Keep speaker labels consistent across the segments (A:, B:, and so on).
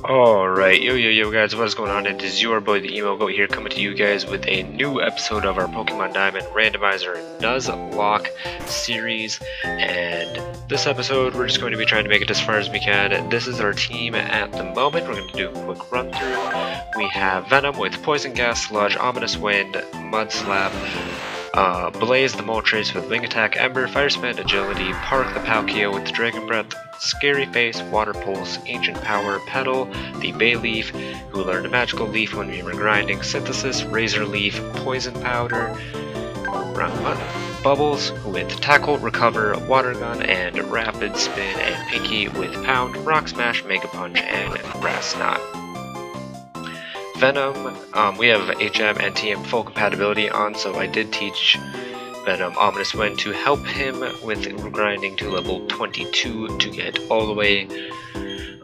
A: Alright, yo guys, what is going on? It is your boy the Emo Goat here, coming to you guys with a new episode of our Pokemon Diamond Randomizer Nuzlocke series. And this episode, we're just going to be trying to make it as far as we can. This is our team at the moment. We're going to do a quick run through. We have Venom with Poison Gas, Sludge, Ominous Wind, Mud Slap, Blaze the Moltres with Wing Attack, Ember, Fire Spin, Agility, Park the Palkia with Dragon Breath, Scary Face, Water Pulse, Ancient Power, Petal, the Bayleaf, who learned a Magical Leaf when we were grinding, Synthesis, Razor Leaf, Poison Powder, wrong one, Bubbles with Tackle, Recover, Water Gun, and Rapid Spin, and Pinky with Pound, Rock Smash, Mega Punch, and Grass Knot. Venom, we have HM and TM full compatibility on, so I did teach Venom Ominous Wind to help him with grinding to level 22 to get all the way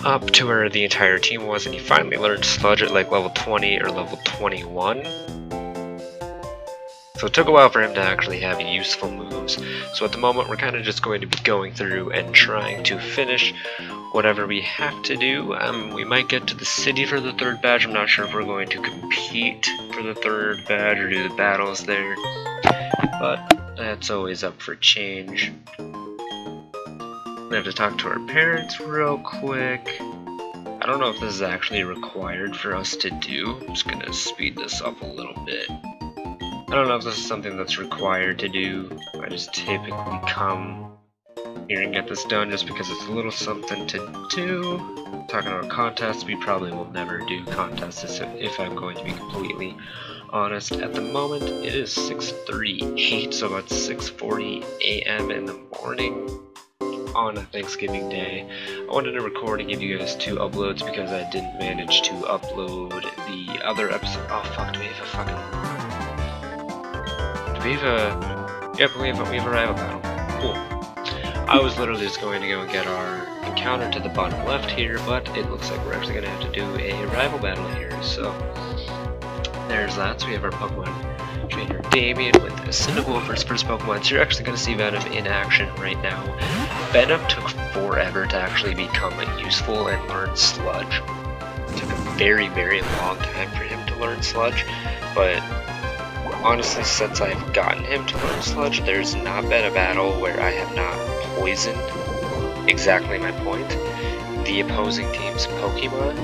A: up to where the entire team was, and he finally learned Sludge at like level 20 or level 21. So it took a while for him to actually have useful moves. So at the moment we're kind of just going to be going through and trying to finish whatever we have to do. We might get to the city for the third badge. I'm not sure if we're going to compete for the third badge or do the battles there, but that's always up for change. We have to talk to our parents real quick. I don't know if this is actually required for us to do. I'm just gonna speed this up a little bit. I don't know if this is something that's required to do. I just typically come here and get this done just because it's a little something to do. Talking about contests, we probably will never do contests if I'm going to be completely honest. At the moment, it is 6:38, so about 6:40 a.m. in the morning on a Thanksgiving Day. I wanted to record and give you guys 2 uploads because I didn't manage to upload the other episode. Oh fuck, do we have a fucking... Yep, we have a rival battle. Cool. I was literally just going to go and get our encounter to the bottom left here, but it looks like we're actually going to have to do a rival battle here, so there's that. So we have our Pokemon trainer Damien with Cyndaquil for his first Pokemon. So you're actually going to see Venom in action right now. Venom took forever to actually become useful and learn Sludge. It took a very, very long time for him to learn Sludge, but honestly, since I've gotten him to learn Sludge, there's not been a battle where I have not poisoned, exactly my point, the opposing team's Pokemon.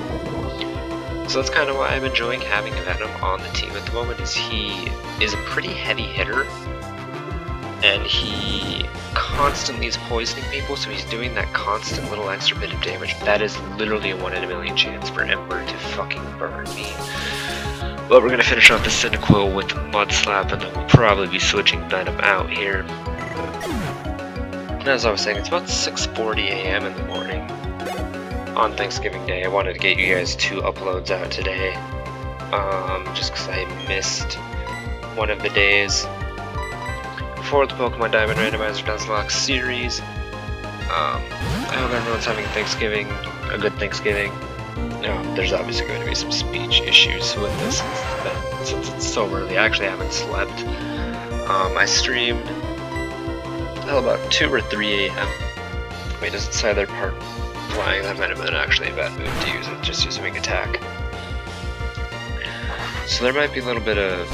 A: So that's kind of why I'm enjoying having Venom on the team at the moment, is he is a pretty heavy hitter, and he constantly is poisoning people, so he's doing that constant little extra bit of damage. That is literally a 1 in a million chance for Ember to fucking burn me. But we're going to finish off the Cyndaquil with Mud Slap, and then we'll probably be switching Venom out here. And as I was saying, it's about 6:40 a.m. in the morning on Thanksgiving Day. I wanted to get you guys 2 uploads out today, just because I missed one of the days for the Pokemon Diamond Randomizer Nuzlocke series. I hope everyone's having Thanksgiving, a good Thanksgiving. There's obviously going to be some speech issues with this since it's so early. I actually haven't slept. I streamed until about 2 or 3 a.m. Wait, does it say their part flying? That might have been actually a bad move to use it, just use Wing Attack. So there might be a little bit of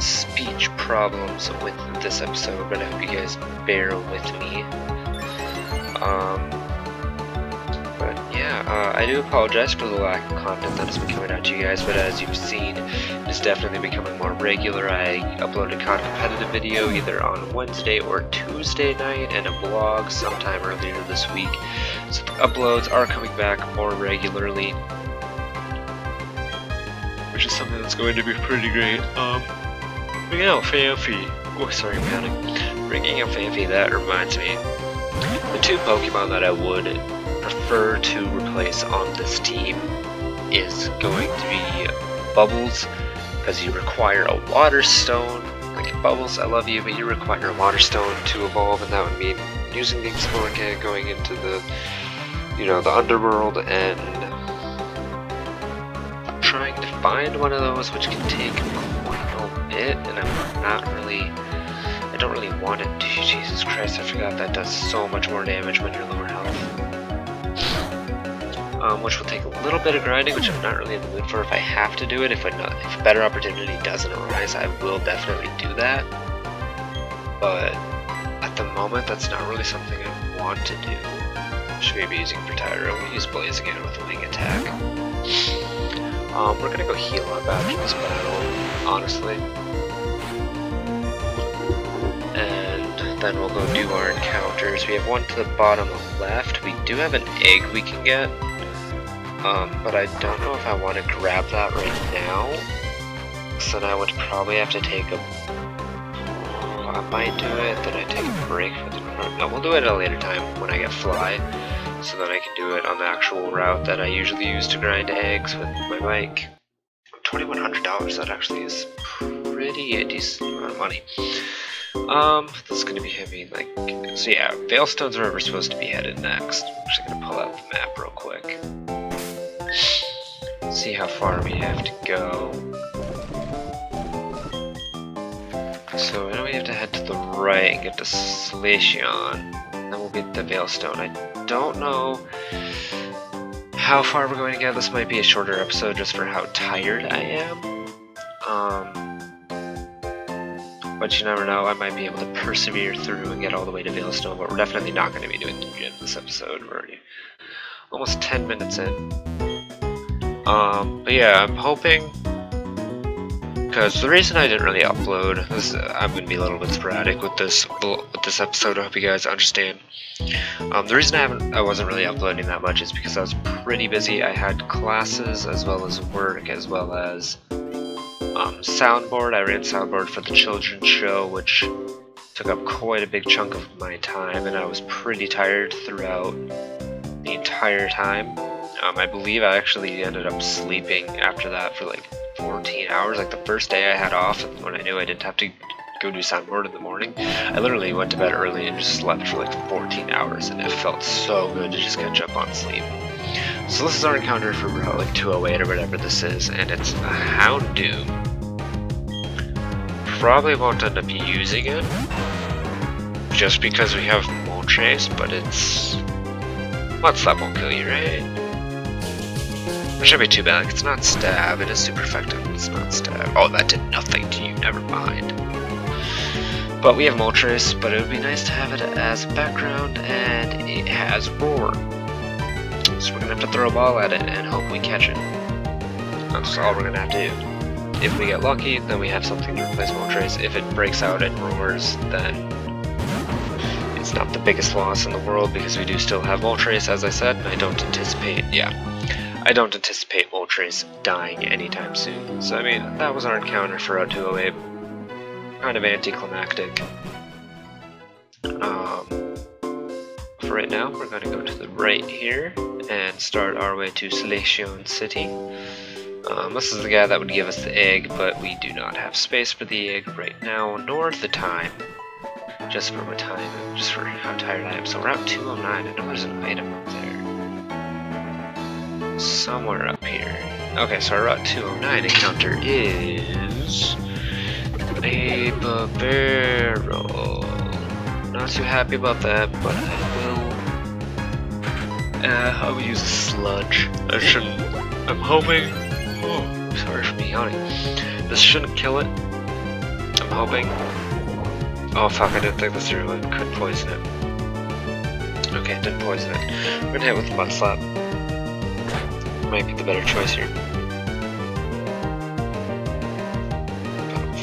A: speech problems with this episode, but I hope you guys bear with me. I do apologize for the lack of content that has been coming out to you guys, but as you've seen, it's definitely becoming more regular. I uploaded a competitive video either on Wednesday or Tuesday night, and a vlog sometime earlier this week. So the uploads are coming back more regularly, which is something that's going to be pretty great. Bringing out Fanfi. Oh, sorry, I'm counting. Bringing out Fanfi, that reminds me. The 2 Pokemon that I would prefer to replace on this team is going to be Bubbles, because you require a Water Stone. Like, Bubbles, I love you, but you require a Water Stone to evolve, and that would mean using the Explorer going into the, the underworld and trying to find one of those, which can take quite a bit, and I don't really want it to. Jesus Christ, I forgot that does so much more damage when you're lower health. which will take a little bit of grinding, which I'm not really in the mood for. If I have to do it, if a better opportunity doesn't arise, I will definitely do that. But at the moment, that's not really something I want to do. Should we be using Pretire? We'll use Blaze again with a wing attack. We're gonna go heal up after this battle, honestly. And then we'll go do our encounters. We have one to the bottom left. We do have an egg we can get. But I don't know if I want to grab that right now. So then I would probably have to take a... I might do it, then I take a break for the... No, we'll do it at a later time when I get Fly. So then I can do it on the actual route that I usually use to grind eggs with my bike. $2,100, that actually is pretty a decent amount of money. This is gonna be heavy, like... So yeah, Veilstone's where we're supposed to be headed next. I'm actually gonna pull out the map real quick. See how far we have to go. So I know we have to head to the right and get to Slacion. Then we'll get the Veilstone. I don't know how far we're going to get. This might be a shorter episode just for how tired I am. But you never know, I might be able to persevere through and get all the way to Veilstone, but we're definitely not going to be doing the gym this episode. We're already almost 10 minutes in. But yeah, I'm hoping, because the reason I didn't really upload, I'm going to be a little bit sporadic with this episode, I hope you guys understand. The reason I wasn't really uploading that much is because I was pretty busy. I had classes, as well as work, as well as soundboard. I ran soundboard for the children's show, which took up quite a big chunk of my time, and I was pretty tired throughout the entire time. I believe I actually ended up sleeping after that for like 14 hours. Like the first day I had off, when I knew I didn't have to go do soundboard in the morning, I literally went to bed early and just slept for like 14 hours, and it felt so good to just catch up on sleep. So this is our encounter for Route like 208 or whatever this is, and it's a Houndoom. Probably won't end up using it, just because we have Moltres, but it's... Mudslap won't kill you, right? It shouldn't be too bad. Like, it's not stab, it is super effective, but it's not stab. Oh, that did nothing to you, never mind. But we have Moltres, but it would be nice to have it as a background, and it has Roar. So we're gonna have to throw a ball at it and hope we catch it. That's all we're gonna have to do. If we get lucky, then we have something to replace Moltres. If it breaks out and roars, then it's not the biggest loss in the world, because we do still have Moltres, as I said, and I don't anticipate Moltres dying anytime soon. So I mean, that was our encounter for Route 208. Kind of anticlimactic. For right now, we're going to go to the right here and start our way to Slacion City. This is the guy that would give us the egg, but we do not have space for the egg right now, nor the time. Just for how tired I am. So Route 209, I know there's an item up there. Somewhere up here. Okay, so our Route 209 encounter is... a barrel. Not too happy about that, but I will use a sludge. I'm hoping... Oh, sorry for me yawning. This shouldn't kill it. I'm hoping. Oh fuck, I didn't think this through. I could poison it. Okay, it didn't poison it. We're gonna hit with the Mudslap. Might be the better choice here.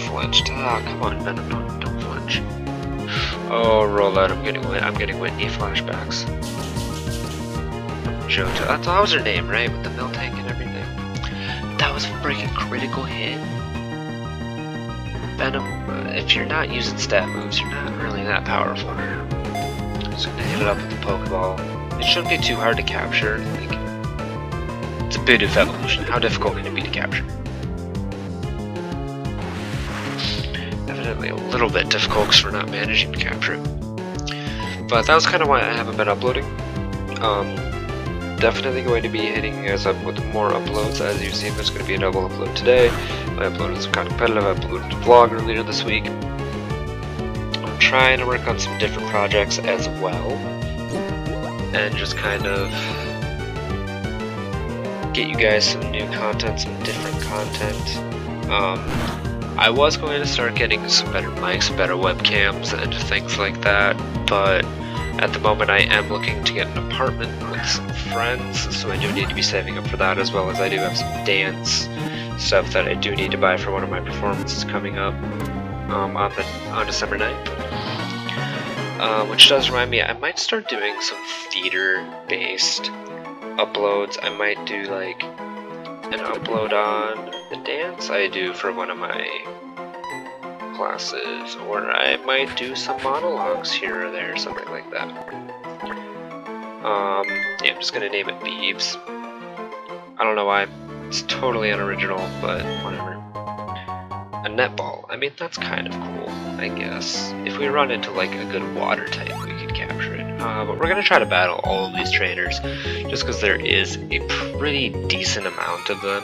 A: Flinched. Ah, come on, Venom, don't flinch. Oh, roll out. I'm getting Whitney flashbacks. Jota. That was her name, right? With the mill tank and everything. That was a freaking critical hit. Venom, if you're not using stat moves, you're not really that powerful. Just gonna hit it up with the Pokeball. It shouldn't be too hard to capture. Like, it's a Bidoof evolution. How difficult can it be to capture? Evidently a little bit difficult because we're not managing to capture it. But that was kind of why I haven't been uploading. Definitely going to be hitting you guys up with more uploads. As you've seen, there's going to be a double upload today. I uploaded some kind of competitive, I uploaded a vlog earlier this week. I'm trying to work on some different projects as well. And just kind of get you guys some new content, some different content. I was going to start getting some better mics, better webcams, and things like that, but at the moment I am looking to get an apartment with some friends, so I do need to be saving up for that, as well as I do have some dance stuff that I do need to buy for one of my performances coming up on December 9th. Which does remind me, I might start doing some theater-based uploads. I might do like an upload on the dance I do for one of my classes, or I might do some monologues here or there, something like that. Yeah, I'm just gonna name it Beeves. I don't know why. It's totally unoriginal, but whatever. A netball. I mean, that's kind of cool, I guess. If we run into like a good water type, we could capture it. But we're gonna try to battle all of these trainers, just because there is a pretty decent amount of them.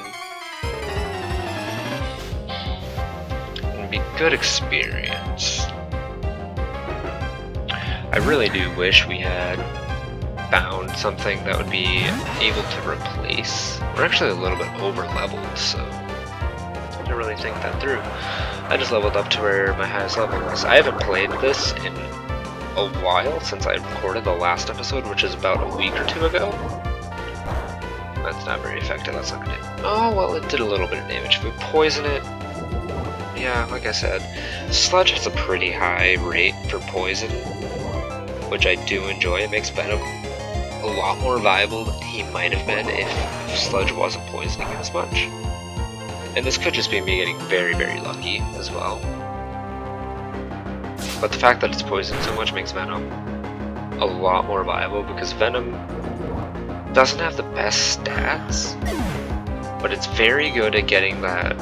A: It'd be good experience. I really do wish we had found something that would be able to replace. We're actually a little bit over leveled, so I didn't really think that through. I just leveled up to where my highest level was. I haven't played this in a while since I recorded the last episode, which is about a week or two ago. That's not very effective, that's not gonna do. Oh, well, it did a little bit of damage. If we poison it, yeah, like I said, Sludge has a pretty high rate for poison, which I do enjoy. It makes Venom a lot more viable than he might have been if Sludge wasn't poisoning as much. And this could just be me getting very, very lucky as well. But the fact that it's poisoned so much makes Venom a lot more viable, because Venom doesn't have the best stats, but it's very good at getting that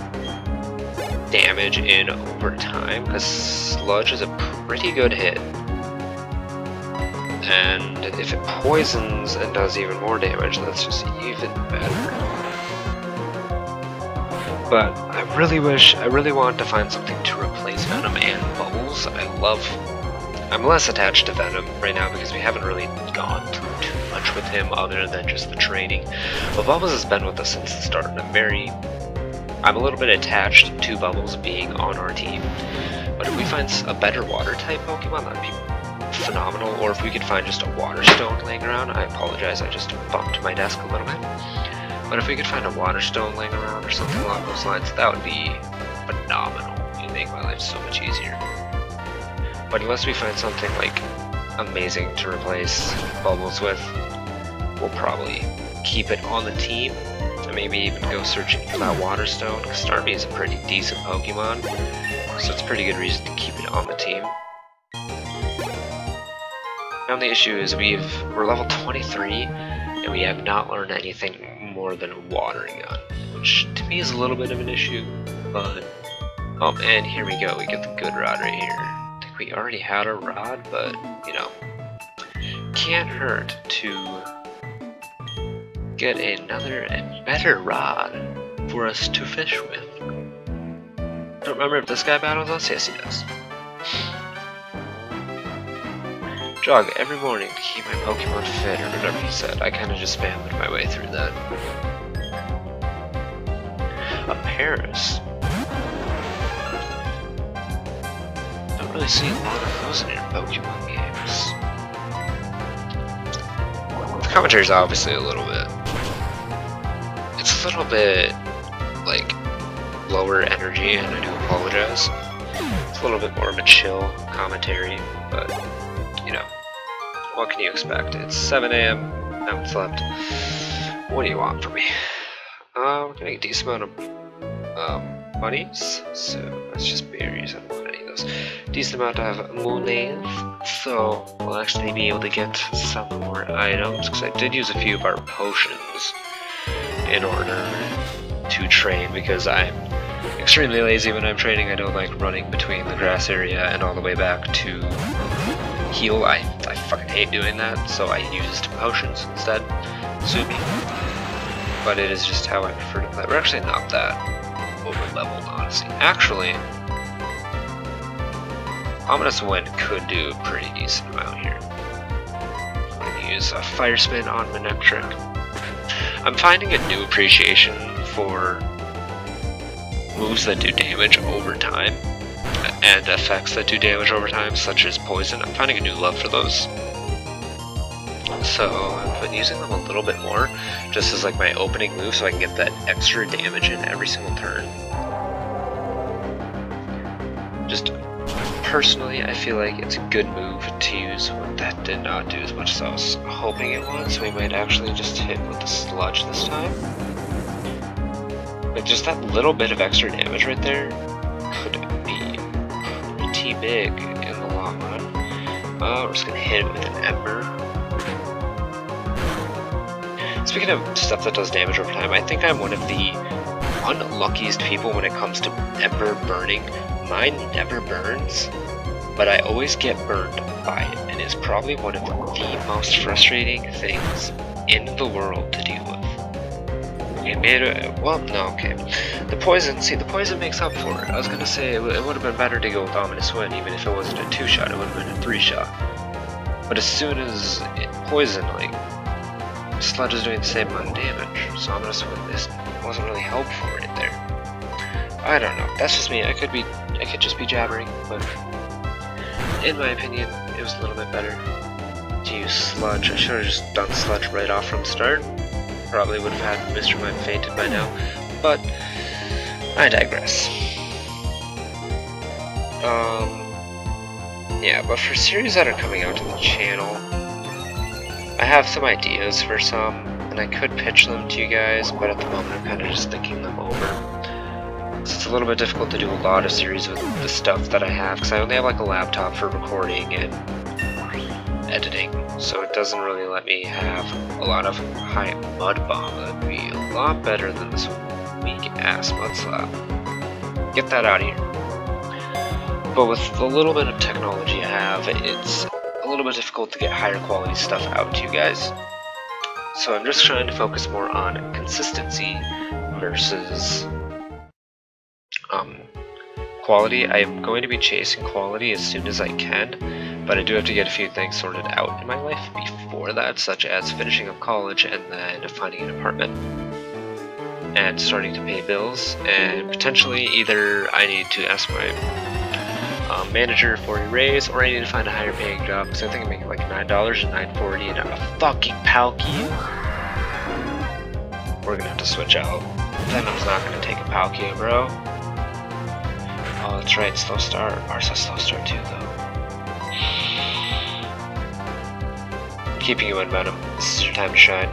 A: damage in over time, because Sludge is a pretty good hit. And if it poisons and does even more damage, that's just even better. But I really want to find something to replace Venom and Bubbles. I'm less attached to Venom right now because we haven't really gone through too much with him other than just the training. But Bubbles has been with us since the start, and I'm a little bit attached to Bubbles being on our team. But if we find a better water type Pokemon, that'd be phenomenal. Or if we could find just a water stone laying around. I apologize, I just bumped my desk a little bit. But if we could find a water stone laying around or something along those lines, that would be phenomenal. It'd make my life so much easier. But unless we find something like amazing to replace Bubbles with, we'll probably keep it on the team, and maybe even go searching for that water stone, because Starmie is a pretty decent Pokemon, so it's a pretty good reason to keep it on the team. Now the issue is we're level 23, and we have not learned anything more than a watering gun, which to me is a little bit of an issue, but oh, and here we go, we get the good rod right here. I think we already had a rod, but you know, can't hurt to get another and better rod for us to fish with. Don't remember if this guy battles us? Yes, he does. Jog every morning to keep my Pokemon fit, or whatever he said. I kind of just spammed my way through that. A Paris. Don't really see a lot of those in your Pokemon games. The commentary is obviously a little bit. It's a little bit like lower energy, and I do apologize. It's a little bit more of a chill commentary, but you know, what can you expect? It's 7 AM, I haven't slept. What do you want from me? We're getting a decent amount of monies, so that's just berries, I don't want any of those. Decent amount of monies, so we'll actually be able to get some more items, because I did use a few of our potions in order to train, because I'm extremely lazy when I'm training. I don't like running between the grass area and all the way back to heal. I fucking hate doing that, so I used potions instead. Sue me. But it is just how I prefer to play. We're actually not that over leveled, honestly. Actually, Ominous Wind could do a pretty decent amount here. I'm going to use a Fire Spin on Manectric. I'm finding a new appreciation for moves that do damage over time and effects that do damage over time, such as poison. I'm finding a new love for those. So I've been using them a little bit more, just as like my opening move, so I can get that extra damage in every single turn. Just personally, I feel like it's a good move to use. That did not do as much as I was hoping it would, so we might actually just hit with the sludge this time. But just that little bit of extra damage right there could be pretty big in the long run. We're just gonna hit it with an ember. Speaking of stuff that does damage over time, I think I'm one of the unluckiest people when it comes to ember burning. Mine never burns, but I always get burned by it, and it's probably one of the most frustrating things in the world to deal with. It made it, well, no, okay. The poison makes up for it. I was gonna say it would have been better to go with Ominous Wind, even if it wasn't a 2-shot, it would have been a 3-shot. But as soon as poison, like, Sludge is doing the same amount of damage, so Ominous Wind wasn't really helpful right there. I don't know, that's just me. I could just be jabbering, but in my opinion, it was a little bit better to use Sludge. I should have just done Sludge right off from start. Probably would have had Mr. Mime fainted by now, but I digress. Yeah, but for series that are coming out to the channel, I have some ideas for some, and I could pitch them to you guys, but at the moment I'm kind of just thinking them over. So it's a little bit difficult to do a lot of series with the stuff that I have, because I only have like a laptop for recording and editing, so it doesn't really let me have a lot of high mud bomb. That'd be a lot better than this weak ass mud slap. Get that out of here. But with the little bit of technology I have, it's a little bit difficult to get higher quality stuff out to you guys. So I'm just trying to focus more on consistency versus quality. I am going to be chasing quality as soon as I can, but I do have to get a few things sorted out in my life before that, such as finishing up college and then finding an apartment and starting to pay bills, and potentially either I need to ask my manager for a raise, or I need to find a higher paying job, because I think I'm making like $9 and $9.40 and I'm a fucking Palkia. We're gonna have to switch out. Venom's not gonna take a Palkia, bro. Oh, that's right, slow start. Ours has slow start too, though. I'm keeping you in, Venom. This is your time to shine.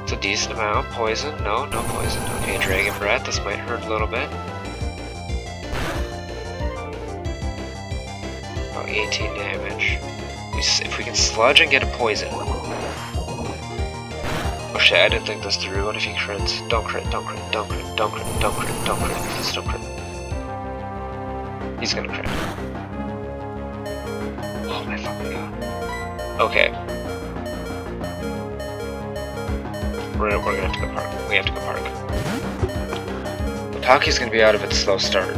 A: It's a decent amount. Poison? No, no poison. Okay, Dragon Breath. This might hurt a little bit. About 18 damage. If we can sludge and get a poison. Oh shit, I didn't think this through. What if he crits? Don't crit, don't crit, don't crit, don't crit, don't crit, don't crit. Please don't crit. He's gonna crit. Oh my fucking god. Okay. We're gonna have to go park. We have to go park. The Palkia's gonna be out of its slow start.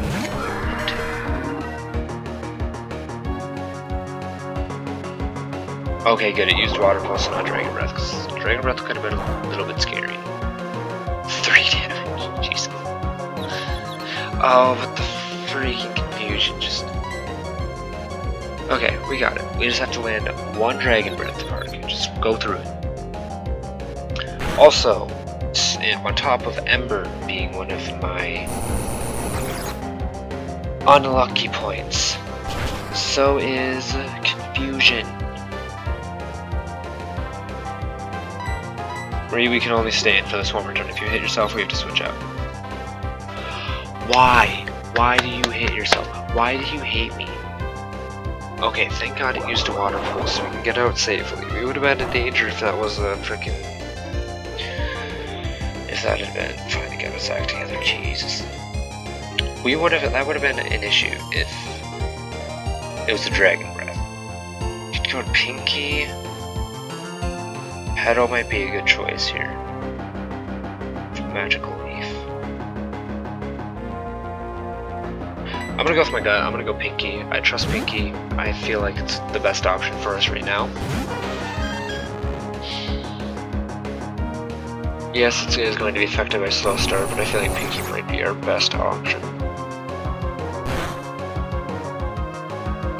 A: Okay, good. It used Water Pulse and not Dragon Breath, because Dragon Breath could have been a little bit scary. 3 damage. Jesus. Oh, but the freaking confusion just... Okay, we got it. We just have to land 1 Dragon Breath park. Just go through it. Also, on top of Ember being one of my unlucky points, so is Confusion. We can only stay in for this one more turn. If you hit yourself, we have to switch out. Why? Why do you hit yourself? Why do you hate me? Okay, thank god it used a water pulse so we can get out safely. We would have been in danger if that was a frickin'... If that had been trying to get us back together. Jesus. That would have been an issue if it was a Dragon Breath. Could go to Pinky. Petal might be a good choice here. Magical Leaf. I'm gonna go with my gut. I'm gonna go Pinky. I trust Pinky. I feel like it's the best option for us right now. Yes, it is going to be affected by slow start, but I feel like Pinky might be our best option.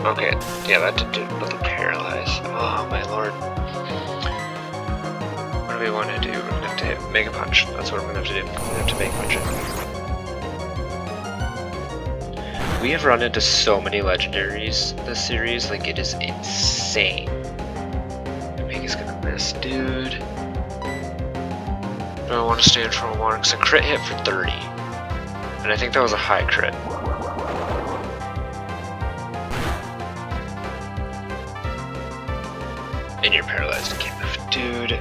A: Okay, yeah, that did nothing paralyze. Oh my lord. What do we want to do? We're gonna have to hit Mega Punch. That's what we're gonna have to do. We're gonna have to Mega Punch it. We have run into so many legendaries this series, like it is insane. Mega's gonna miss, dude. I don't want to stand for a one, because a crit hit for 30. And I think that was a high crit. And you're paralyzed again, dude.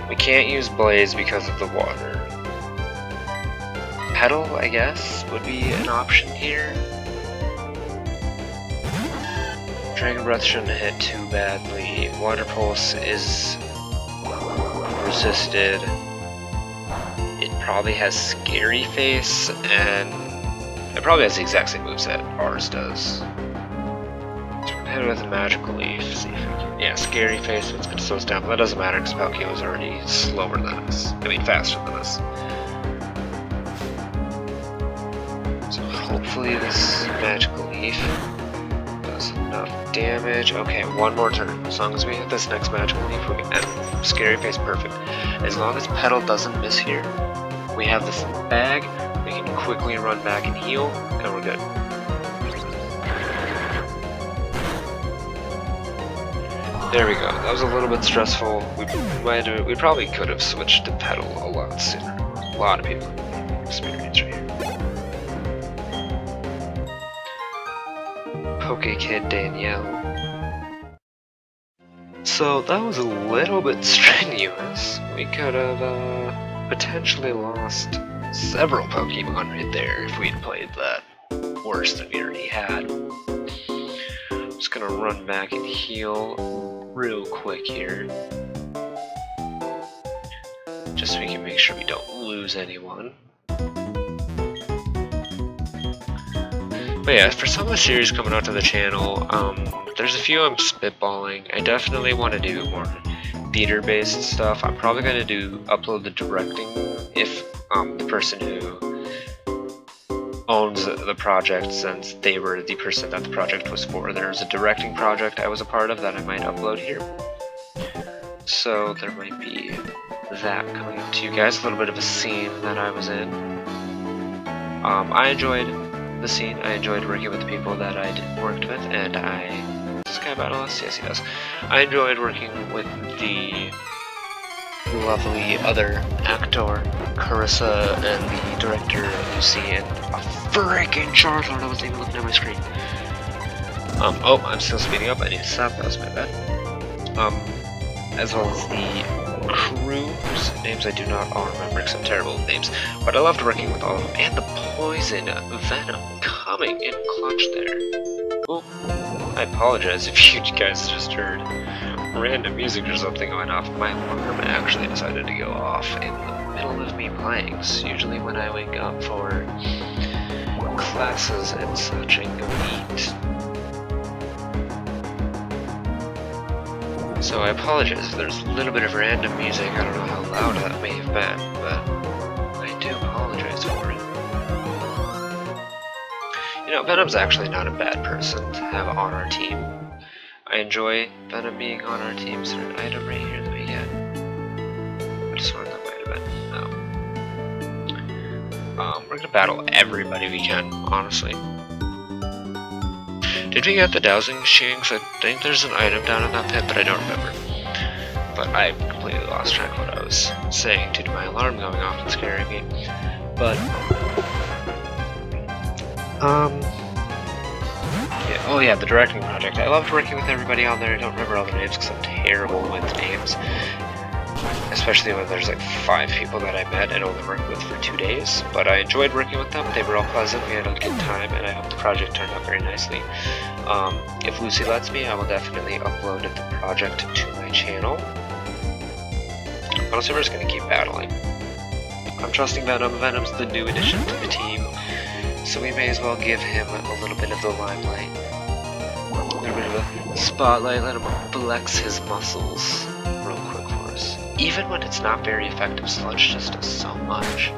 A: We can't use Blaze because of the water. Petal, I guess, would be an option here. Dragon Breath shouldn't hit too badly. Water Pulse is resisted. It probably has Scary Face, and it probably has the exact same moveset ours does. Hit it with a Magical Leaf, see if we can. Yeah, Scary Face, it's gonna slow us down, but that doesn't matter because Palkia was already slower than us. I mean, faster than us. So hopefully this Magical Leaf does enough damage. Okay, one more turn. As long as we hit this next Magical Leaf, we can end. Scary Face, perfect. As long as Petal doesn't miss here, we have this bag, we can quickly run back and heal, and we're good. There we go. That was a little bit stressful. We probably could have switched to Petal a lot sooner. A lot of people have experience right here. Poke Kid Danielle. So that was a little bit strenuous. We could have potentially lost several Pokemon right there if we'd played that worse than we already had. I'm just gonna run back and heal real quick here. Just so we can make sure we don't lose anyone. But yeah, for some of the series coming out to the channel, there's a few I'm spitballing. I definitely want to do more theater-based stuff. I'm probably going to upload the directing if the person who owns the project, since they were the person that the project was for. There's a directing project I was a part of that I might upload here. So there might be that coming up to you guys, a little bit of a scene that I was in. I enjoyed the scene. I enjoyed working with the people that I worked with, and does this guy battle us? Yes, he does. I enjoyed working with the lovely other actor, Carissa, and the director, Lucy, and a freaking Charizard. I wasn't even looking at my screen. Oh, I'm still speeding up. I need to stop. That was my bad. As well as the crew, whose names I do not all remember because I'm terrible with names. But I loved working with all of them. And the Poison Venom coming in clutch there. Oh, I apologize if you guys just heard random music or something going off. My alarm actually decided to go off in the middle of me playing. So usually when I wake up for classes and such, I go eat. So I apologize if there's a little bit of random music. I don't know how loud that may have been, but I do apologize for it. You know, Venom's actually not a bad person to have on our team. I enjoy Venom being on our team. Is there an item right here that we get? I just wanted that might have been. No. We're gonna battle everybody we can, honestly. Did we get the dowsing machine? Because I think there's an item down in that pit, but I don't remember. But I completely lost track of what I was saying due to my alarm going off and scaring me. But yeah, oh yeah, the directing project. I loved working with everybody on there. I don't remember all the names because I'm terrible with names. Especially when there's like 5 people that I met and only worked with for 2 days. But I enjoyed working with them. They were all pleasant. We had a good time, and I hope the project turned out very nicely. If Lucy lets me, I will definitely upload the project to my channel. Honestly, we're just going to keep battling. I'm trusting Venom. Venom's the new addition to the team, so we may as well give him a little bit of the limelight. A little bit of a spotlight, let him flex his muscles real quick for us. Even when it's not very effective, Sludge just does so much.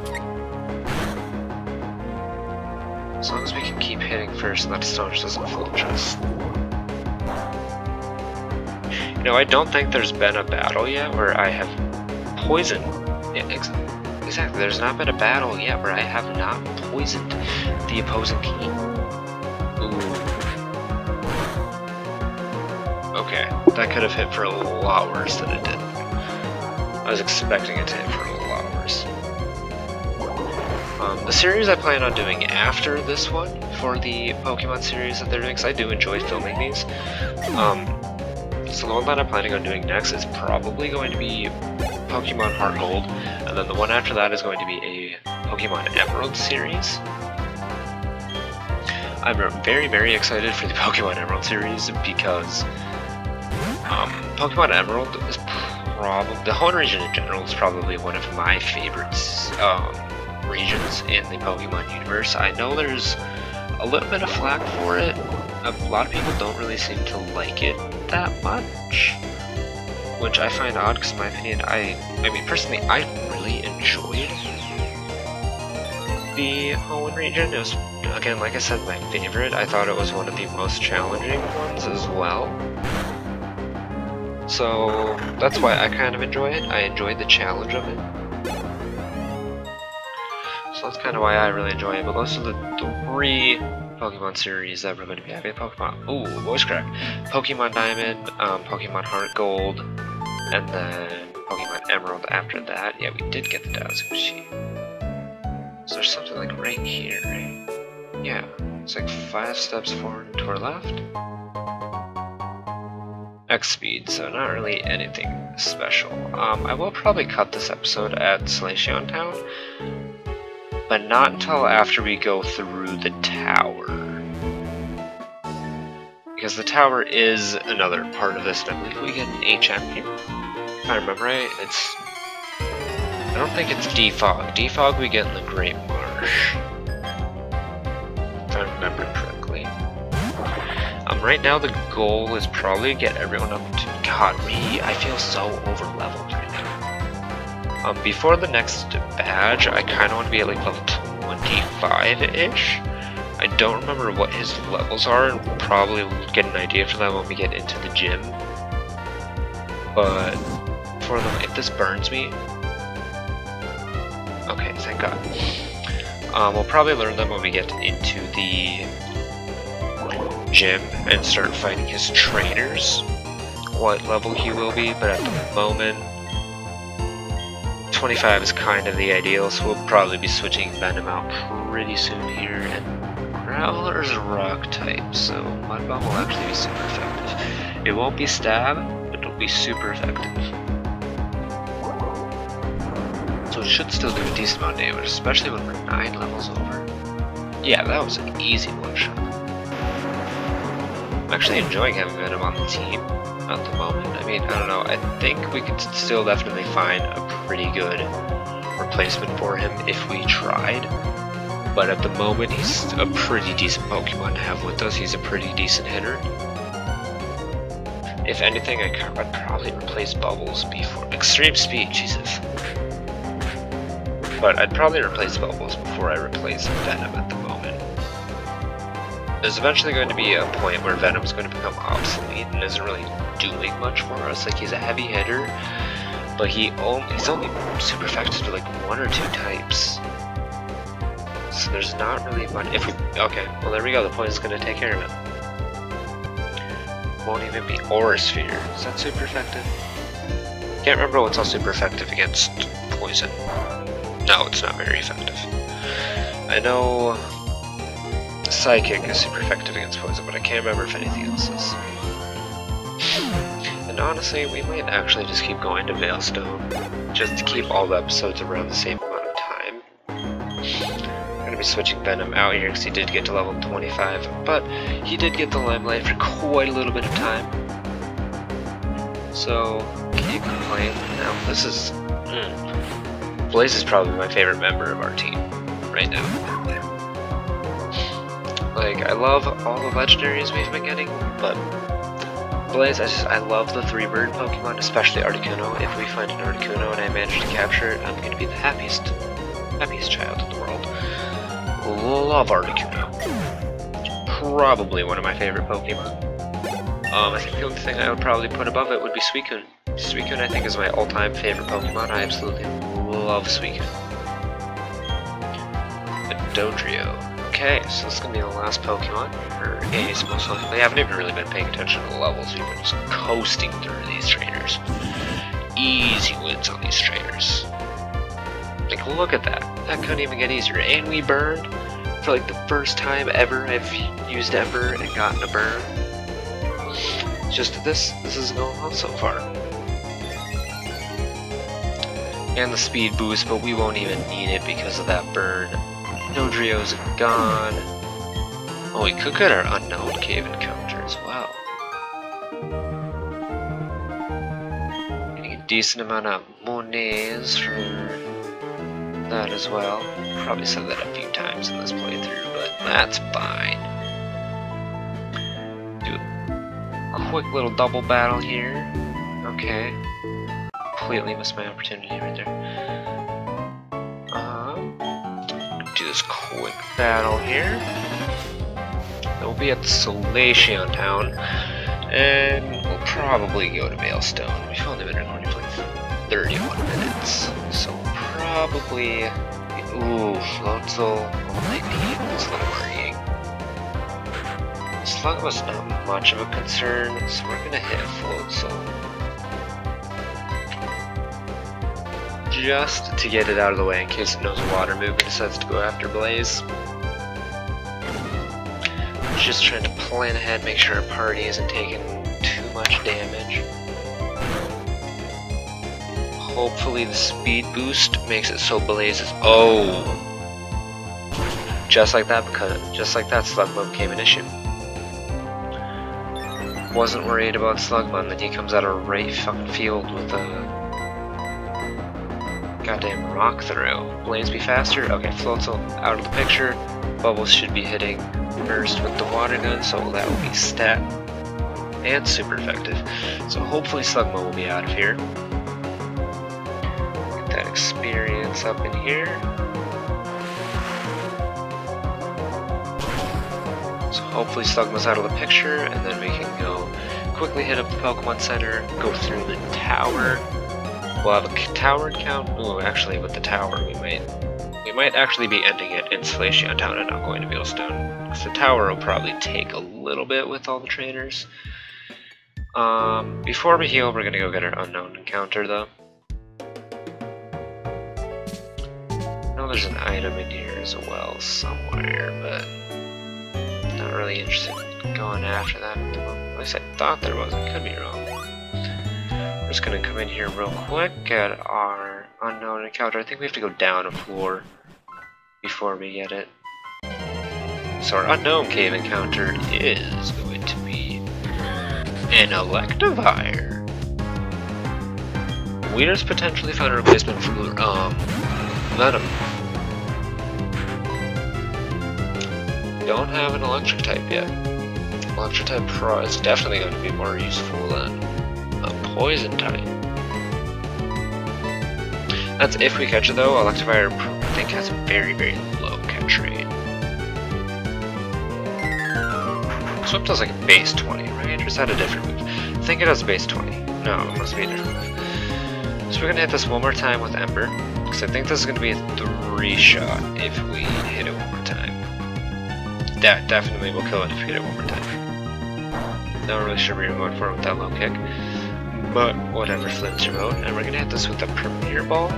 A: As long as we can keep hitting first and that Sludge doesn't flinch us. You know, I don't think there's been a battle yet where I have poisoned. Yeah, exactly. There's not been a battle yet where I have not poisoned the opposing team. Ooh. Okay, that could have hit for a lot worse than it did. I was expecting it to hit for a lot worse. The series I plan on doing after this one, for the Pokemon series that they're doing, because I do enjoy filming these, so the one that I'm planning on doing next is probably going to be Pokemon Heart Gold, and then the one after that is going to be a Pokemon Emerald series. I'm very, very excited for the Pokemon Emerald series because Pokemon Emerald is probably, the Hoenn region in general is probably one of my favorites regions in the Pokemon universe. I know there's a little bit of flack for it. A lot of people don't really seem to like it that much, which I find odd because in my opinion, I mean personally, I really enjoyed the Hoenn region. It was, again, like I said, my favorite. I thought it was one of the most challenging ones as well. So that's why I kind of enjoy it. I enjoyed the challenge of it. So that's kind of why I really enjoy it. But those are the three Pokemon series that we're going to be having. Pokemon, ooh, voice crack. Pokemon Diamond, Pokemon Heart Gold, and then Pokemon Emerald after that. Yeah, we did get the Dowsing Machine. So there's something like right here, right? Yeah, it's like 5 steps forward and to our left. X speed, so not really anything special. I will probably cut this episode at Selacion Town, but not until after we go through the tower. Because the tower is another part of this, and I believe we get an HM here. If I remember right, it's... I don't think it's Defog. Defog we get in the Great Marsh. If I remember correctly. Right now the goal is probably to get everyone up to... God, I feel so over-leveled right now. Before the next badge, I kind of want to be at like level 25-ish. I don't remember what his levels are, and we'll probably get an idea for that when we get into the gym. But for them, if this burns me... Okay, thank God. We'll probably learn them when we get into the gym and start fighting his trainers, what level he will be, but at the moment 25 is kind of the ideal, so we'll probably be switching Venom out pretty soon here, and Growler's a rock type, so Mud Bomb will actually be super effective. It won't be stab, but it'll be super effective. So it should still do a decent amount of damage, especially when we're 9 levels over. Yeah, that was an easy one-shot. I'm actually enjoying having Venom on the team at the moment. I mean, I don't know, I think we could still definitely find a pretty good replacement for him if we tried. But at the moment, he's a pretty decent Pokemon to have with us. He's a pretty decent hitter. If anything, I'd probably replace Bubbles before... Extreme Speed, Jesus. But I'd probably replace Bubbles before I replace Venom at the moment. There's eventually going to be a point where Venom's going to become obsolete and isn't really doing much for us. Like, he's a heavy hitter, but he's only super effective to like 1 or 2 types. So there's not really much. If we, okay, well there we go. The poison's going to take care of it. Won't even be Aura Sphere. Is that super effective? Can't remember what's all super effective against poison. No, it's not very effective. I know Psychic is super effective against poison, but I can't remember if anything else is. And honestly, we might actually just keep going to Veilstone, just to keep all the episodes around the same amount of time. I'm going to be switching Venom out here because he did get to level 25, but he did get the limelight for quite a little bit of time. So, can you complain? No, this is... Blaze is probably my favorite member of our team right now. Like, I love all the legendaries we've been getting, but Blaze, I love the 3-bird Pokemon, especially Articuno. If we find an Articuno and I manage to capture it, I'm gonna be the happiest child in the world. Love Articuno. Probably one of my favorite Pokemon. I think the only thing I would probably put above it would be Suicune. Suicune, I think, is my all-time favorite Pokemon. I absolutely love Suicune. A Dodrio. Okay, so this is gonna be the last Pokemon, or A's most likely. I haven't even really been paying attention to the levels. We've been just coasting through these trainers. Easy wins on these trainers. Like, look at that. That couldn't even get easier. And we burned for like the first time ever I've used Ember and gotten a burn. Just this is going well so far. And the speed boost, but we won't even need it because of that burn. Dodrio's gone. Oh, we could get our unknown cave encounter as well. Getting a decent amount of monies for that as well. Probably said that a few times in this playthrough, but that's fine. Do a quick little double battle here. Okay. Completely missed my opportunity right there. Do this quick battle here. Then we'll be at the Solation Town, and we'll probably go to Veilstone. We've only been recording for like 31 minutes, so probably. Ooh, Floatzel. That's a little worrying. Slug was not much of a concern, so we're gonna hit Floatzel. Just to get it out of the way in case it knows a water move and decides to go after Blaze. Just trying to plan ahead, make sure our party isn't taking too much damage. Hopefully the speed boost makes it so Blaze is— oh! Just like that, Slugma became an issue. Wasn't worried about Slugma, then he comes out of right fucking field with a goddamn rock throw. Blaze be faster? Okay, Floatzel out of the picture. Bubbles should be hitting first with the water gun, so that will be stat and super effective. So hopefully Slugma will be out of here. Get that experience up in here. So hopefully Slugma's out of the picture, and then we can go quickly hit up the Pokemon Center, go through the tower. We'll have a tower count. Ooh, actually, with the tower, we might actually be ending it in Solation Town and not going to Veilstone. Because the tower will probably take a little bit with all the trainers. Before we heal, we're gonna go get our unknown encounter, though. I know there's an item in here as well somewhere, but not really interested in going after that at the moment. At least I thought there was. I could be wrong. We're just gonna come in here real quick, get our unknown encounter. I think we have to go down a floor before we get it. So our unknown cave encounter is going to be an Electivire. We just potentially found a replacement for Venom. Don't have an electric type yet. Electric type Pro is definitely going to be more useful than a poison type. That's if we catch it though. Electivire, I think, has a very, very low catch rate. Swip does like a base 20, right? Or is that a different move? I think it has a base 20. No, it must be a different move. So we're gonna hit this one more time with Ember, because I think this is gonna be a 3-shot if we hit it one more time. That definitely will kill it if we hit it one more time. Not really sure we were going for it with that low kick. But whatever floats your boat, and we're gonna hit this with the Premier Ball.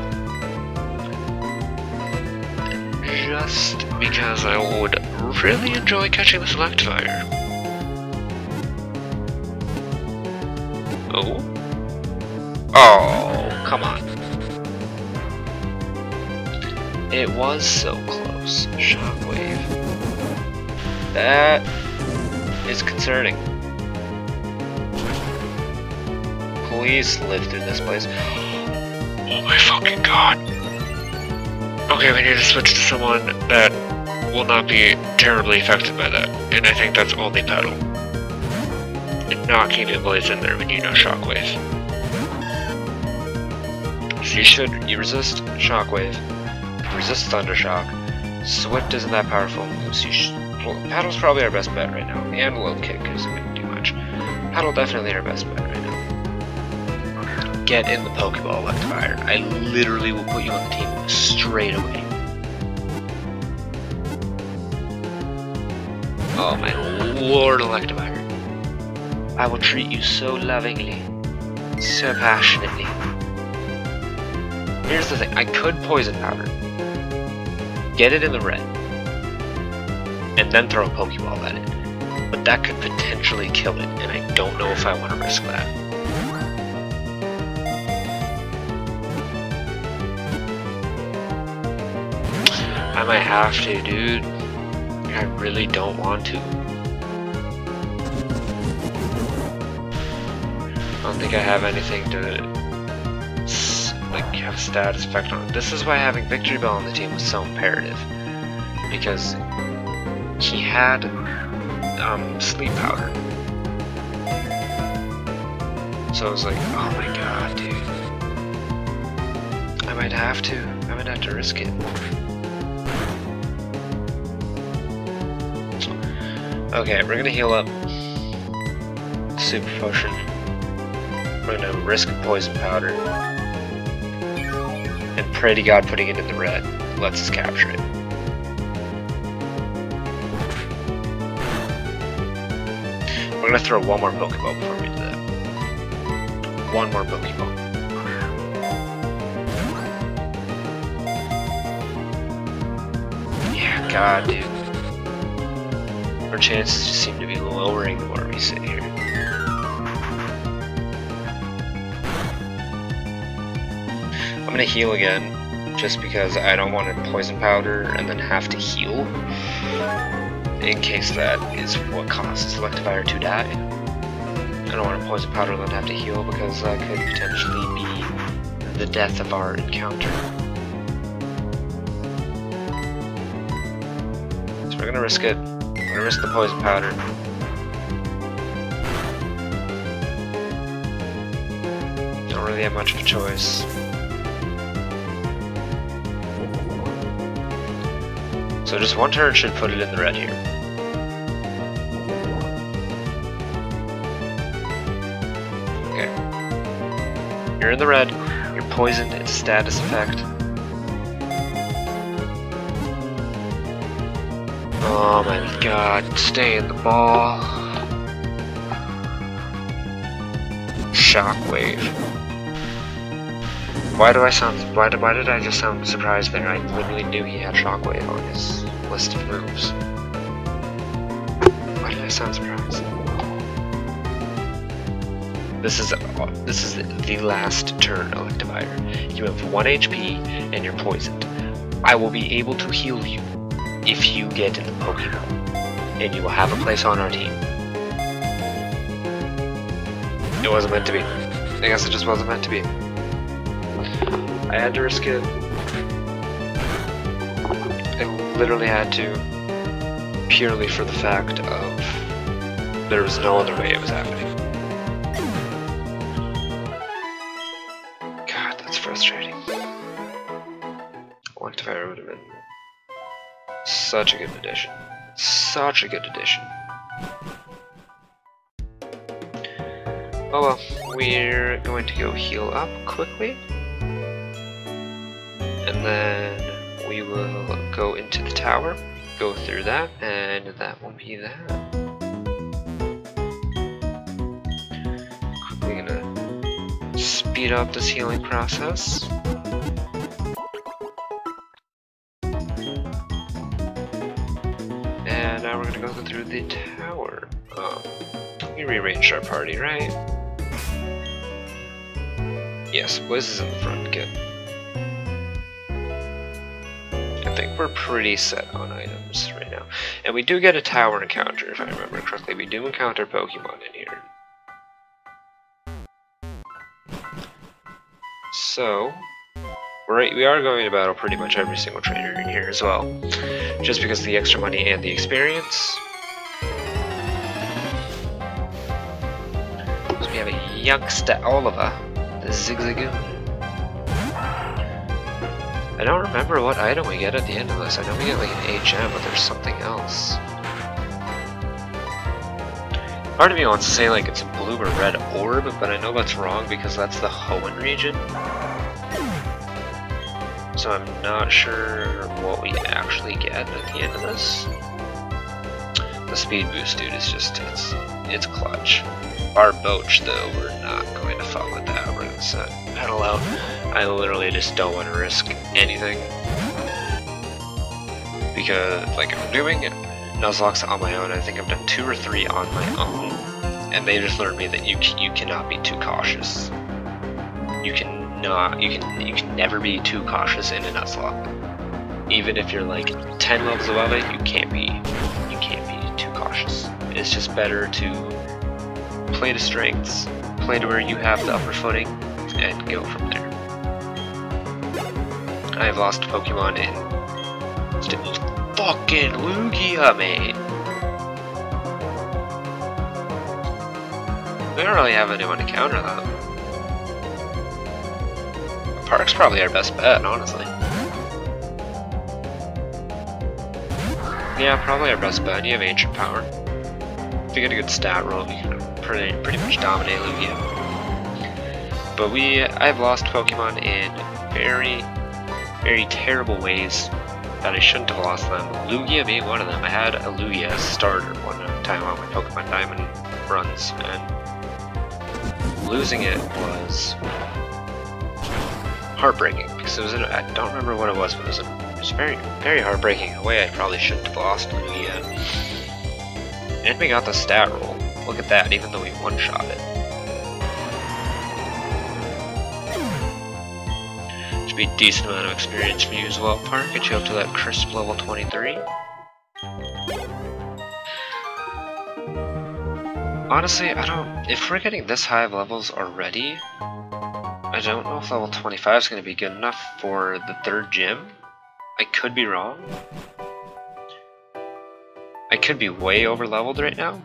A: Just because I would really enjoy catching this Electivire. Oh? Oh, come on. It was so close. Shockwave. That is concerning. Please live through this place. Oh my fucking god. Okay, we need to switch to someone that will not be terribly affected by that, and I think that's only Petal. And not keeping Blaze in there, we need no Shockwave. So you resist Shockwave, resist Thunder Shock. Swift isn't that powerful, so Paddle's probably our best bet right now, and Wild Kick isn't going to do much. Paddle definitely our best bet right now. Get in the Pokeball, Electivire. I literally will put you on the team straight away. Oh my lord, Electivire. I will treat you so lovingly, so passionately. Here's the thing, I could Poison Powder, get it in the red, and then throw a Pokeball at it. But that could potentially kill it, and I don't know if I want to risk that. I might have to, dude. I really don't want to. I don't think I have anything to like have a status effect on it. This is why having Victory Bell on the team was so imperative, because he had Sleep Powder. So I was like, oh my god, dude. I might have to risk it. Okay, we're gonna heal up. Super Potion. We're gonna risk Poison Powder. And pray to God putting it in the red lets us capture it. We're gonna throw one more Pokeball before we do that. One more Pokeball. Yeah, God, dude. Our chances just seem to be lowering the more we sit here. I'm gonna heal again, just because I don't want to Poison Powder and then have to heal, in case that is what causes Electivire to die. I don't want to Poison Powder and then have to heal, because that could potentially be the death of our encounter. So we're gonna risk it. We're gonna risk the Poison Powder. Don't really have much of a choice. So just one turn should put it in the red here. Okay. You're in the red, you're poisoned, it's status effect. Oh my god, stay in the ball. Shockwave. Why did I just sound surprised there? I literally knew he had Shockwave on his list of moves. Why did I sound surprised? This is the last turn, Electivire. You have 1 HP and you're poisoned. I will be able to heal you if you get in the Pokeball, and you will have a place on our team. It wasn't meant to be. I guess it just wasn't meant to be. I had to risk it. I literally had to, purely for the fact of there was no other way it was happening. God, that's frustrating. Electivire would have been such a good addition. Such a good addition. Oh well, we're going to go heal up quickly. And then we will go into the tower, go through that, and that will be that. Quickly gonna speed up this healing process. And now we're gonna go through the tower. We rearranged our party, right? Yes, Blizz is in the front, good. I think we're pretty set on items right now. And we do get a tower encounter, if I remember correctly. We do encounter Pokemon in here. So, we're we are going to battle pretty much every single trainer in here as well, just because of the extra money and the experience. So we have a youngster Oliver, the Zigzagoon. I don't remember what item we get at the end of this. I know we get like an HM, but there's something else. Part of me wants to say like it's a blue or red orb, but I know that's wrong because that's the Hoenn region. So I'm not sure what we actually get at the end of this. The speed boost, dude, is just, it's clutch. Barboach, though, we're not going to fuck with that. We're gonna set pedal out. I literally just don't want to risk anything. Because, like, I'm doing Nuzlocke on my own. I think I've done 2 or 3 on my own. And they just learned me that you cannot be too cautious. You can never be too cautious in a Nuzlocke. Even if you're like 10 levels above it, you can't be too cautious. It's just better to play to strengths, play to where you have the upper footing, and go from there. I've lost Pokemon in fucking Lugia, mate. We don't really have anyone to counter that. Park's probably our best bet, honestly. Yeah, probably our best bet. You have Ancient Power. If you get a good stat roll, you can pretty much dominate Lugia. But I've lost Pokemon in very, very terrible ways that I shouldn't have lost them. Lugia being one of them. I had a Lugia as starter one time on my Pokemon Diamond runs, and losing it was heartbreaking because it was I don't remember what it was, but it was very, very heartbreaking. A way I probably shouldn't have lost Lugia. And we got the stat roll. Look at that, even though we one-shot it. Should be a decent amount of experience for you as well, Park. Get you up to that crisp level 23. Honestly, if we're getting this high of levels already, I don't know if level 25 is going to be good enough for the 3rd gym. I could be wrong. I could be way over leveled right now,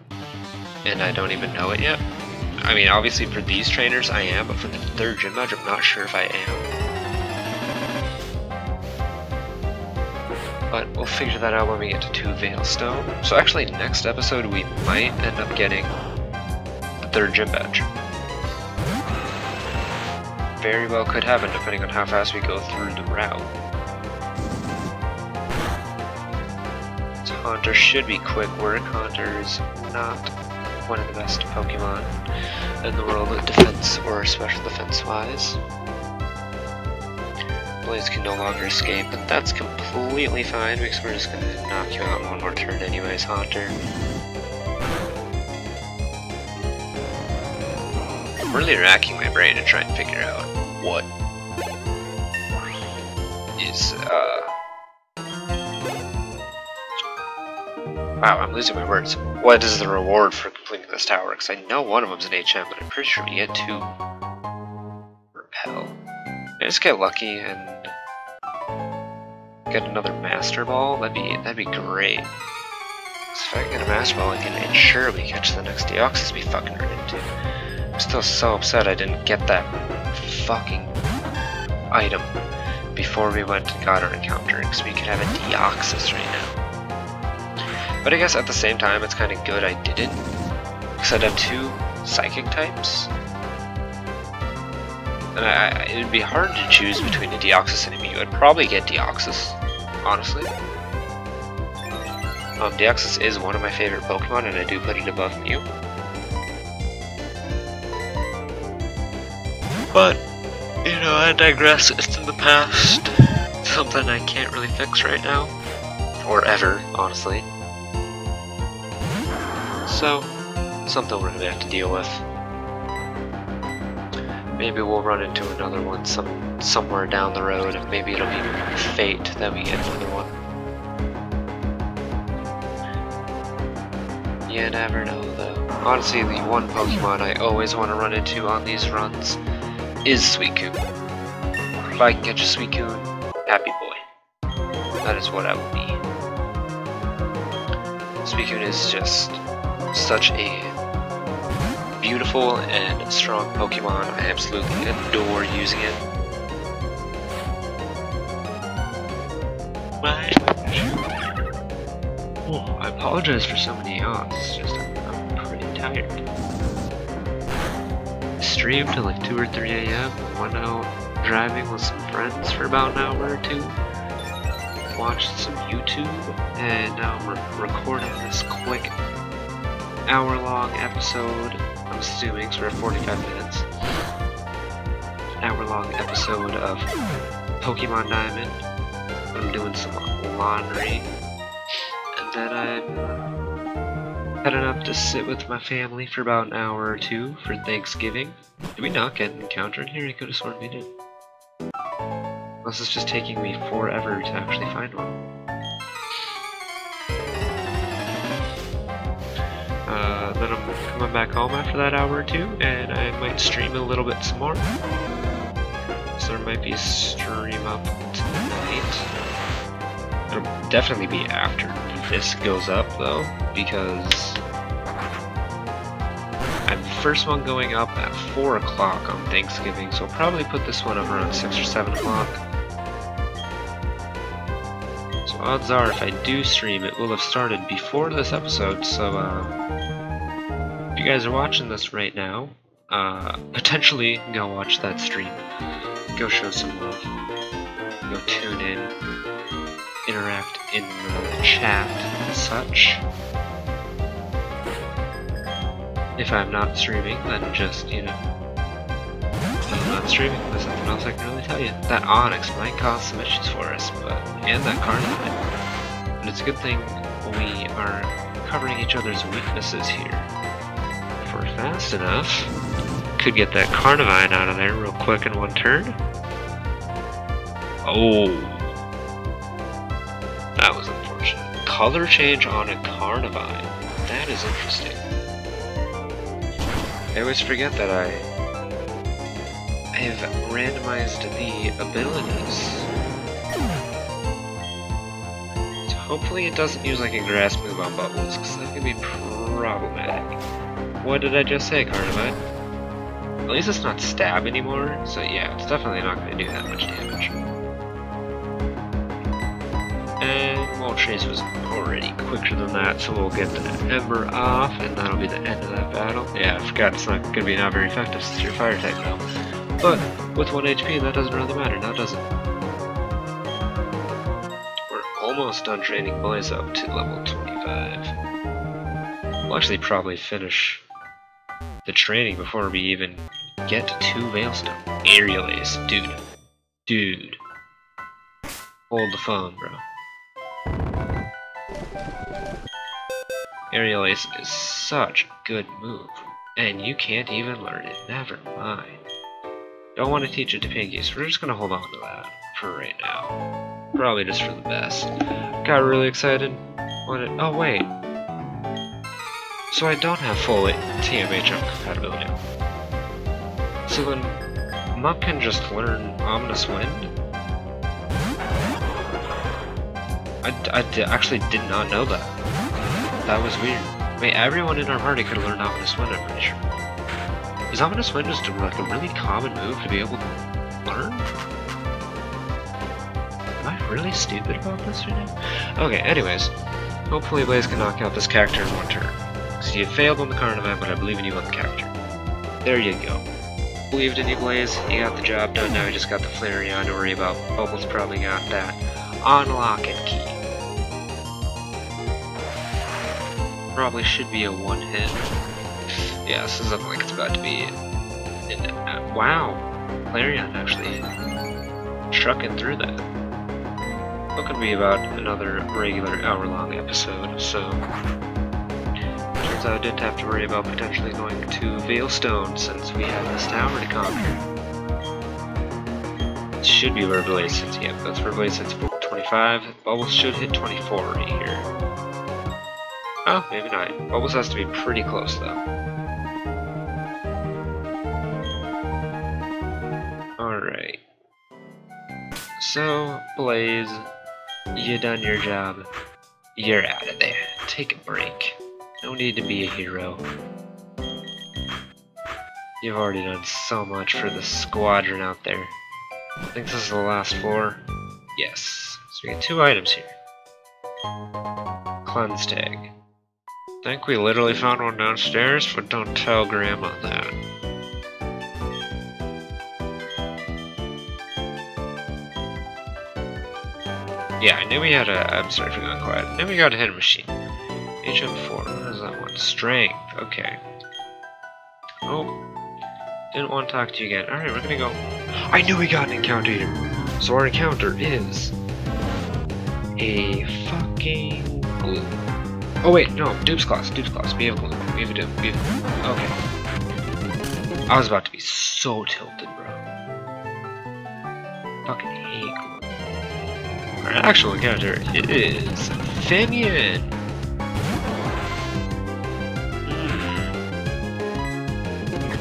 A: and I don't even know it yet. I mean, obviously for these trainers I am, but for the 3rd gym badge I'm not sure if I am. But we'll figure that out when we get to 2 Veilstone. So actually next episode we might end up getting the 3rd gym badge. Very well could happen depending on how fast we go through the route. So Haunter should be quick work. Haunter is not one of the best Pokemon in the world with defense or special defense wise. Blaze can no longer escape, but that's completely fine because we're just going to knock you out in 1 more turn anyways, Haunter. I'm really racking my brain to try and figure out what is, wow, I'm losing my words. What is the reward for completing this tower? Because I know one of them's an HM, but I'm pretty sure we get 2 Repel. I just get lucky and get another Master Ball. That'd be great. So if I can get a Master Ball, I can ensure we catch the next Deoxys we fucking run into. I'm still so upset I didn't get that fucking item before we went and got our encounter, because we could have a Deoxys right now. But I guess at the same time it's kind of good I didn't, because I'd have 2 Psychic types. And it'd be hard to choose between a Deoxys and a Mew. I'd probably get Deoxys, honestly. Deoxys is one of my favorite Pokemon, and I do put it above Mew. But, you know, I digress. It's in the past. It's something I can't really fix right now. Or ever, honestly. So, something we're gonna have to deal with. Maybe we'll run into another one somewhere down the road. Maybe it'll be fate that we get another one. You never know, though. Honestly, the one Pokemon I always want to run into on these runs is Suicune. I can catch a Suicune, happy boy. That is what I will be. Suicune is just such a beautiful and strong Pokemon. I absolutely adore using it. Oh, I apologize for so many yawns. It's just I'm pretty tired. Streamed till like 2 or 3 a.m. Went out driving with some friends for about an hour or two. Watched some YouTube, and now I'm recording this quick hour-long episode. I'm assuming, so we're at 45 minutes. Hour-long episode of Pokemon Diamond. I'm doing some laundry, and then I'm heading up to sit with my family for about an hour or two for Thanksgiving. Did we not get an encounter in here? I could have sworn we did. Unless it's just taking me forever to actually find one. Then I'm coming back home after that hour or two, and I might stream a little bit some more. So there might be a stream up tonight. It'll definitely be after this goes up though, because I'm the first one going up at 4 o'clock on Thanksgiving, so I'll probably put this one up around 6 or 7 o'clock. So odds are, if I do stream, it will have started before this episode, so if you guys are watching this right now, potentially go watch that stream. Go show some love. Go tune in. Interact in the chat and such. If I'm not streaming, then just, you know, I'm not streaming. There's nothing else I can really tell you. That Onyx might cause some issues for us, and that Carnivine. But it's a good thing we are covering each other's weaknesses here. If we're fast enough, could get that Carnivine out of there real quick in one turn. Oh. That was unfortunate. Color change on a Carnivine. That is interesting. I always forget that I have randomized the abilities. So hopefully it doesn't use like a grass move on Bubbles, because that could be problematic. What did I just say, Carnivine? At least it's not stab anymore, so yeah, it's definitely not going to do that much damage. And Moltres was already quicker than that, so we'll get the Ember off, and that'll be the end of that battle. Yeah, I forgot it's not going to be not very effective since you're fire type now. But with 1 HP, that doesn't really matter, now does it? We're almost done training Blaze up to level 25. We'll actually probably finish the training before we even get to Veilstone. Aerial Ace, dude. Hold the phone, bro. Aerial Ace is such a good move, and you can't even learn it, never mind. Don't want to teach it to Pinky, so we're just gonna hold on to that for right now. Probably just for the best. Got really excited. Oh wait. So I don't have full TMHM compatibility. So then, Muck can just learn Ominous Wind? I actually did not know that. That was weird. Wait, everyone in our party could have learned Ominous Wind, I'm pretty sure. Is Ominous Wind just like a really common move to be able to learn? Am I really stupid about this right now? Okay, anyways. Hopefully Blaze can knock out this character in one turn. So you failed on the Carnivine, but I believe in you on the character. There you go. Believed in you, Blaze. You got the job done. Now you just got the Flareon to worry about. Bubbles probably got that on lock and key. Probably should be a one-hit. Yeah, this doesn't look like it's about to be. Wow, Flareon actually trucking through that. It could be about another regular hour-long episode. So turns out I didn't have to worry about potentially going to Veilstone since we have this tower to conquer. It should be where Blaze sits. Yep, that's where Blaze sits. 25. Bubbles should hit 24 right here. Oh, maybe not. Bubbles has to be pretty close though. Alright. So, Blaze, you done your job. You're out of there. Take a break. No need to be a hero. You've already done so much for the squadron out there. I think this is the last floor. Yes. So we get 2 items here. Cleanse tag. I think we literally found one downstairs, but don't tell Grandma that. Yeah, I knew we had a. I'm sorry for going quiet. I knew we got a hidden machine. HM4. What is that one? Strength. Okay. Oh. Didn't want to talk to you again. Alright, we're gonna go. I knew we got an encounter here. So our encounter is a fucking glue. Oh wait, no, Dupe's class. We have glue. We have a Dupe. Okay. I was about to be so tilted, bro. Fucking hate glue. Our actual encounter is Finian.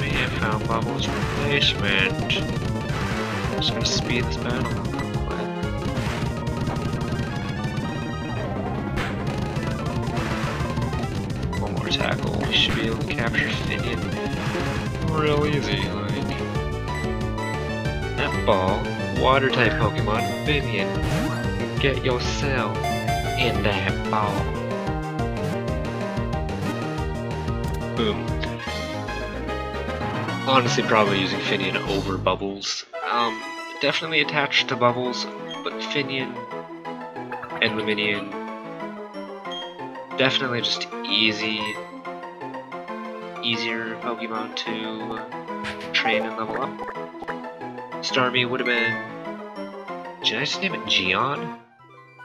A: We have found Bubble's replacement. Just gonna speed this battle up real quick. One more tackle. We should be able to capture Finian real easy. Like that ball, water type Pokemon, Finian. Get yourself in that ball. Boom. Honestly, probably using Finian over Bubbles. Definitely attached to Bubbles, but Finian and Luminian definitely just easier Pokemon to train and level up. Starmie would have been. Did I just name it Gion?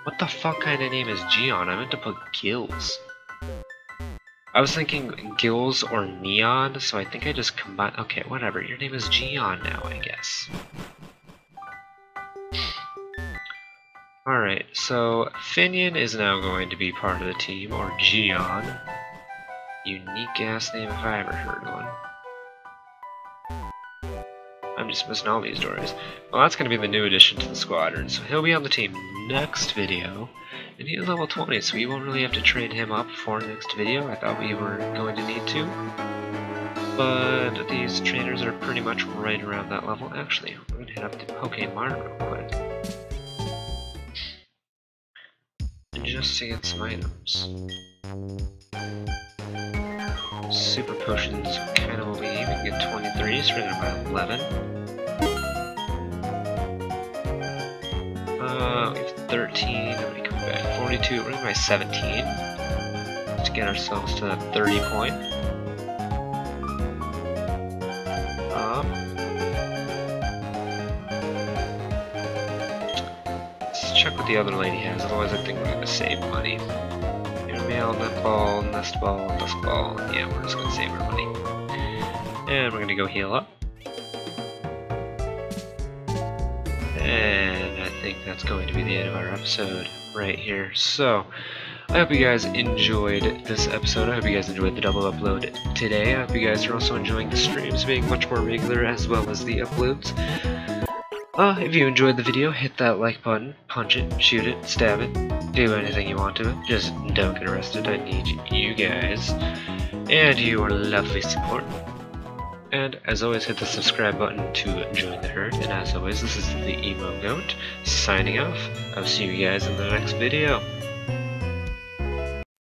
A: What the fuck kind of name is Gion? I meant to put Gills. I was thinking Gills or Neon, so I think I just combined. Okay, whatever. Your name is Gion now, I guess. Alright, so Finian is now going to be part of the team, or Gion. Unique ass name if I ever heard one. I'm just missing all these stories. Well, that's going to be the new addition to the squadron, so he'll be on the team next video. And he is level 20, so we won't really have to train him up for next video. I thought we were going to need to. But these trainers are pretty much right around that level. Actually, we're going to head up to Pokemon real quick. And just to get some items. Super potions kind of what we need. We can get 23, so we're going to buy 11. We have 13, and we come back 42, we're going to buy 17. To get ourselves to that 30 point. Let's check what the other lady has, otherwise I think we're going to save money. Mail, nut ball, nest ball, dust ball. Yeah, we're just gonna save our money. And we're gonna go heal up. And I think that's going to be the end of our episode right here. So, I hope you guys enjoyed this episode. I hope you guys enjoyed the double upload today. I hope you guys are also enjoying the streams being much more regular as well as the uploads. If you enjoyed the video, hit that like button, punch it, shoot it, stab it, do anything you want to it. Just don't get arrested. I need you guys and your lovely support. And as always, hit the subscribe button to join the herd. And as always, this is the Emo Goat signing off. I'll see you guys in the next video.